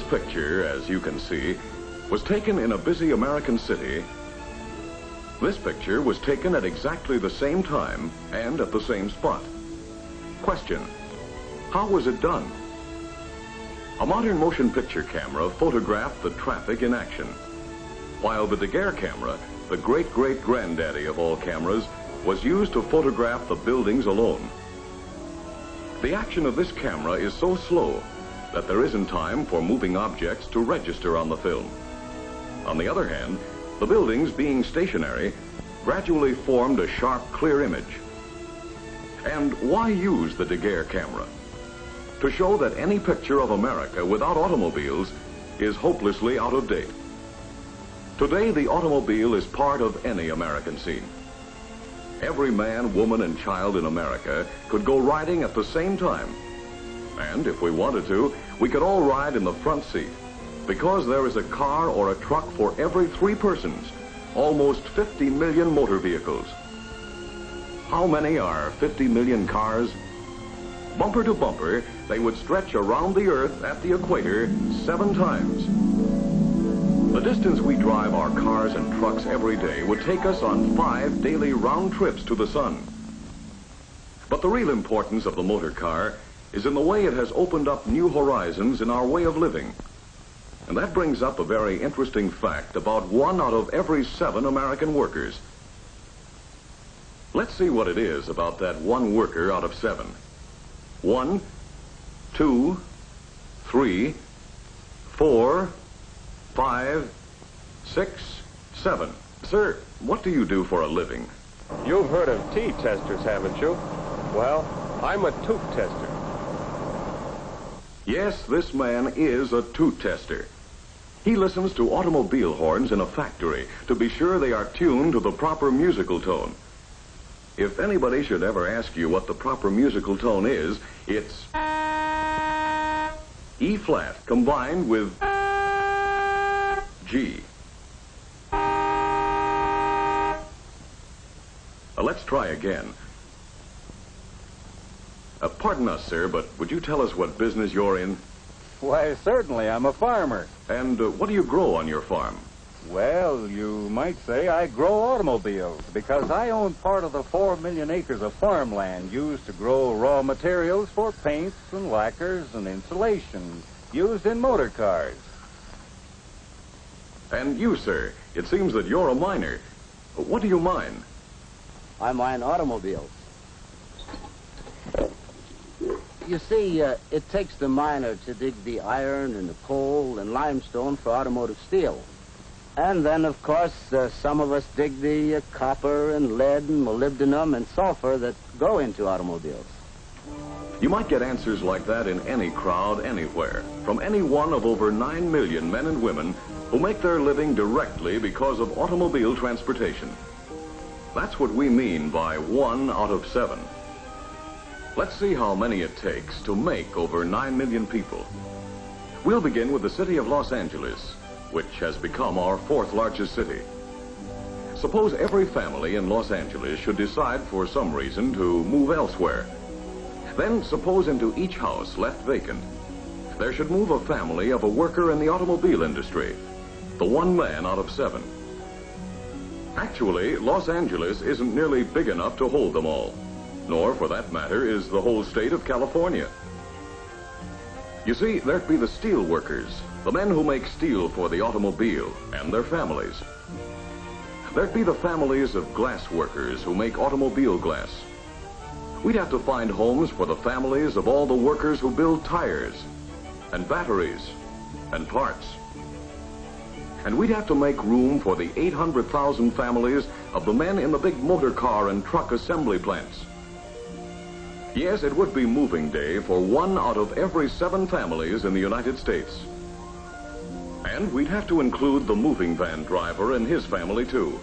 picture, as you can see, was taken in a busy American city. This picture was taken at exactly the same time and at the same spot. Question: how was it done? A modern motion picture camera photographed the traffic in action, while the Daguerre camera, the great-great-granddaddy of all cameras, was used to photograph the buildings alone. The action of this camera is so slow that there isn't time for moving objects to register on the film. On the other hand, the buildings, being stationary, gradually formed a sharp, clear image. And why use the Daguerre camera? To show that any picture of America without automobiles is hopelessly out of date. Today, the automobile is part of any American scene. Every man, woman, and child in America could go riding at the same time. And if we wanted to, we could all ride in the front seat, because there is a car or a truck for every 3 persons, almost 50 million motor vehicles. How many are 50 million cars? Bumper to bumper, they would stretch around the earth at the equator 7 times. The distance we drive our cars and trucks every day would take us on 5 daily round trips to the sun. But the real importance of the motor car is in the way it has opened up new horizons in our way of living. And that brings up a very interesting fact about 1 out of every 7 American workers. Let's see what it is about that 1 worker out of 7. 1, 2, 3, 4, 5, 6, 7. Sir, what do you do for a living? You've heard of tea testers, haven't you? Well, I'm a tooth tester. Yes, this man is a tooth tester. He listens to automobile horns in a factory to be sure they are tuned to the proper musical tone. If anybody should ever ask you what the proper musical tone is, it's E flat combined with G. Let's try again. Pardon us, sir, but would you tell us what business you're in? Why, certainly. I'm a farmer. And what do you grow on your farm? Well, you might say I grow automobiles because I own part of the 4 million acres of farmland used to grow raw materials for paints and lacquers and insulation used in motor cars. And you, sir, it seems that you're a miner. What do you mine? I mine automobiles. You see, it takes the miner to dig the iron and the coal and limestone for automotive steel. And then, of course, some of us dig the copper and lead and molybdenum and sulfur that go into automobiles. You might get answers like that in any crowd, anywhere, from any one of over 9 million men and women who make their living directly because of automobile transportation. That's what we mean by 1 out of 7. Let's see how many it takes to make over 9 million people. We'll begin with the city of Los Angeles, which has become our 4th largest city. Suppose every family in Los Angeles should decide for some reason to move elsewhere. Then suppose into each house left vacant, there should move a family of a worker in the automobile industry, the 1 man out of 7. Actually, Los Angeles isn't nearly big enough to hold them all, nor, for that matter, is the whole state of California. You see, there'd be the steel workers, the men who make steel for the automobile, and their families. There'd be the families of glass workers who make automobile glass. We'd have to find homes for the families of all the workers who build tires, and batteries, and parts. And we'd have to make room for the 800,000 families of the men in the big motor car and truck assembly plants. Yes, it would be moving day for 1 out of every 7 families in the United States. And we'd have to include the moving van driver and his family, too.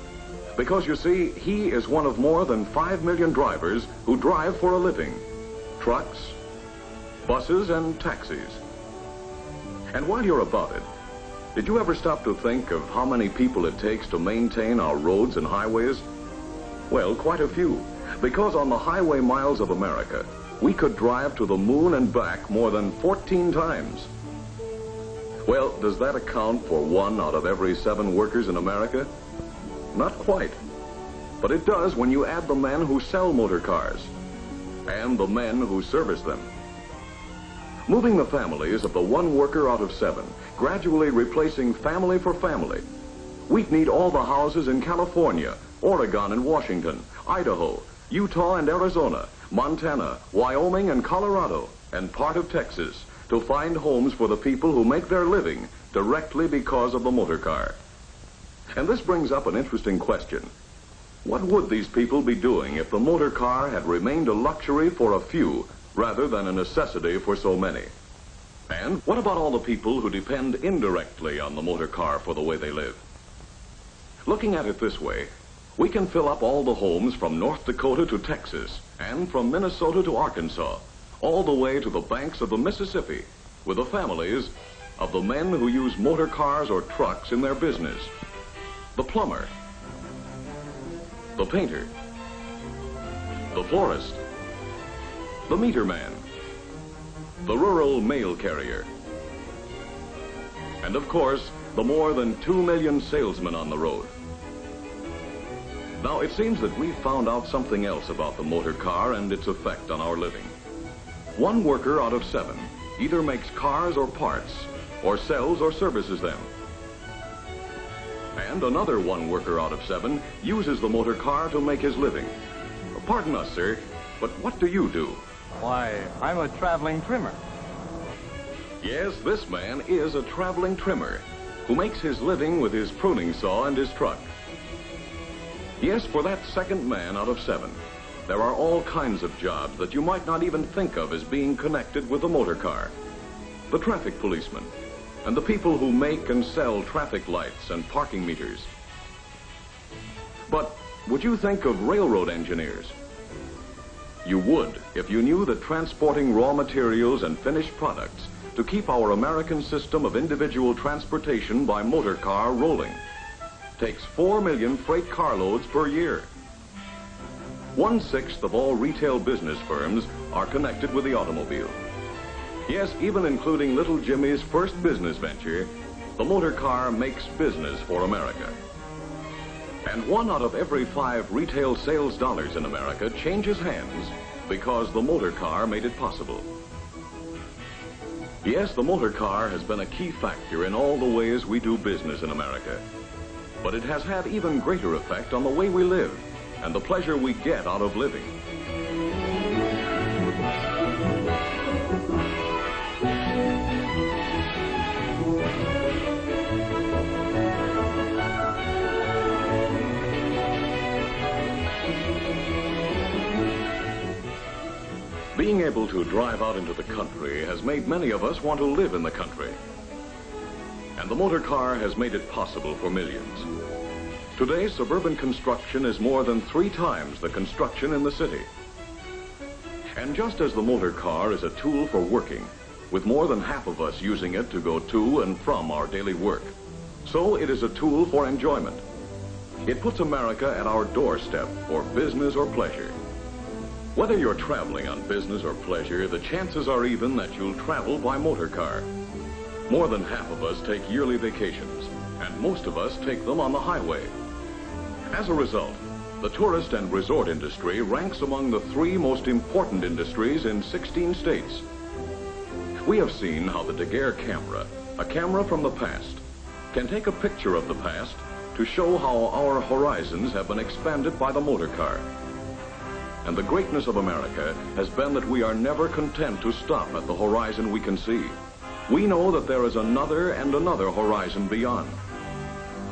Because, you see, he is one of more than 5 million drivers who drive for a living. Trucks, buses, and taxis. And while you're about it, did you ever stop to think of how many people it takes to maintain our roads and highways? Well, quite a few. Because on the highway miles of America, we could drive to the moon and back more than 14 times. Well, does that account for 1 out of every 7 workers in America? Not quite. But it does when you add the men who sell motor cars and the men who service them. Moving the families of the 1 worker out of 7, gradually replacing family for family. We'd need all the houses in California, Oregon and Washington, Idaho, Utah and Arizona, Montana, Wyoming and Colorado, and part of Texas to find homes for the people who make their living directly because of the motor car. And this brings up an interesting question. What would these people be doing if the motor car had remained a luxury for a few rather than a necessity for so many? And what about all the people who depend indirectly on the motor car for the way they live? Looking at it this way, we can fill up all the homes from North Dakota to Texas and from Minnesota to Arkansas, all the way to the banks of the Mississippi with the families of the men who use motor cars or trucks in their business. The plumber, the painter, the florist, the meter man, the rural mail carrier, and of course, the more than 2 million salesmen on the road. Now, it seems that we've found out something else about the motor car and its effect on our living. 1 worker out of 7 either makes cars or parts, or sells or services them. And another 1 worker out of 7 uses the motor car to make his living. Pardon us, sir, but what do you do? Why, I'm a traveling trimmer. Yes, this man is a traveling trimmer who makes his living with his pruning saw and his truck. Yes, for that second man out of 7, there are all kinds of jobs that you might not even think of as being connected with the motor car. The traffic policeman, and the people who make and sell traffic lights and parking meters. But would you think of railroad engineers? You would if you knew that transporting raw materials and finished products to keep our American system of individual transportation by motor car rolling takes 4 million freight carloads per year. 1/6 of all retail business firms are connected with the automobile. Yes, even including little Jimmy's first business venture, the motor car makes business for America. And 1 out of every 5 retail sales dollars in America changes hands because the motor car made it possible. Yes, the motor car has been a key factor in all the ways we do business in America. But it has had even greater effect on the way we live and the pleasure we get out of living. Being able to drive out into the country has made many of us want to live in the country. And the motor car has made it possible for millions. Today, suburban construction is more than 3 times the construction in the city. And just as the motor car is a tool for working, with more than half of us using it to go to and from our daily work, so it is a tool for enjoyment. It puts America at our doorstep for business or pleasure. Whether you're traveling on business or pleasure, the chances are even that you'll travel by motor car. More than half of us take yearly vacations, and most of us take them on the highway. As a result, the tourist and resort industry ranks among the 3 most important industries in 16 states. We have seen how the Daguerre camera, a camera from the past, can take a picture of the past to show how our horizons have been expanded by the motor car. And the greatness of America has been that we are never content to stop at the horizon we can see. We know that there is another and another horizon beyond.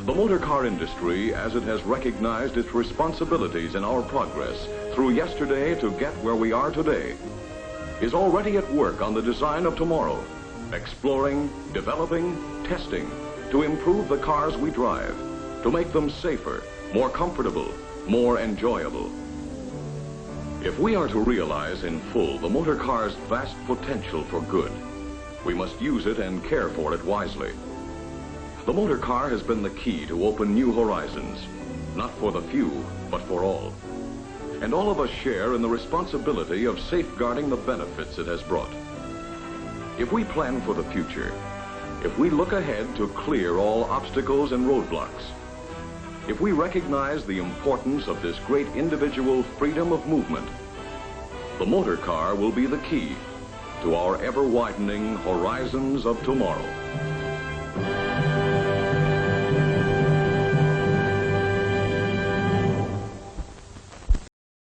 The motor car industry, as it has recognized its responsibilities in our progress through yesterday to get where we are today, is already at work on the design of tomorrow, exploring, developing, testing, to improve the cars we drive, to make them safer, more comfortable, more enjoyable. If we are to realize in full the motor car's vast potential for good, we must use it and care for it wisely. The motor car has been the key to open new horizons, not for the few, but for all. And all of us share in the responsibility of safeguarding the benefits it has brought. If we plan for the future, if we look ahead to clear all obstacles and roadblocks, if we recognize the importance of this great individual freedom of movement, the motor car will be the key to our ever-widening horizons of tomorrow.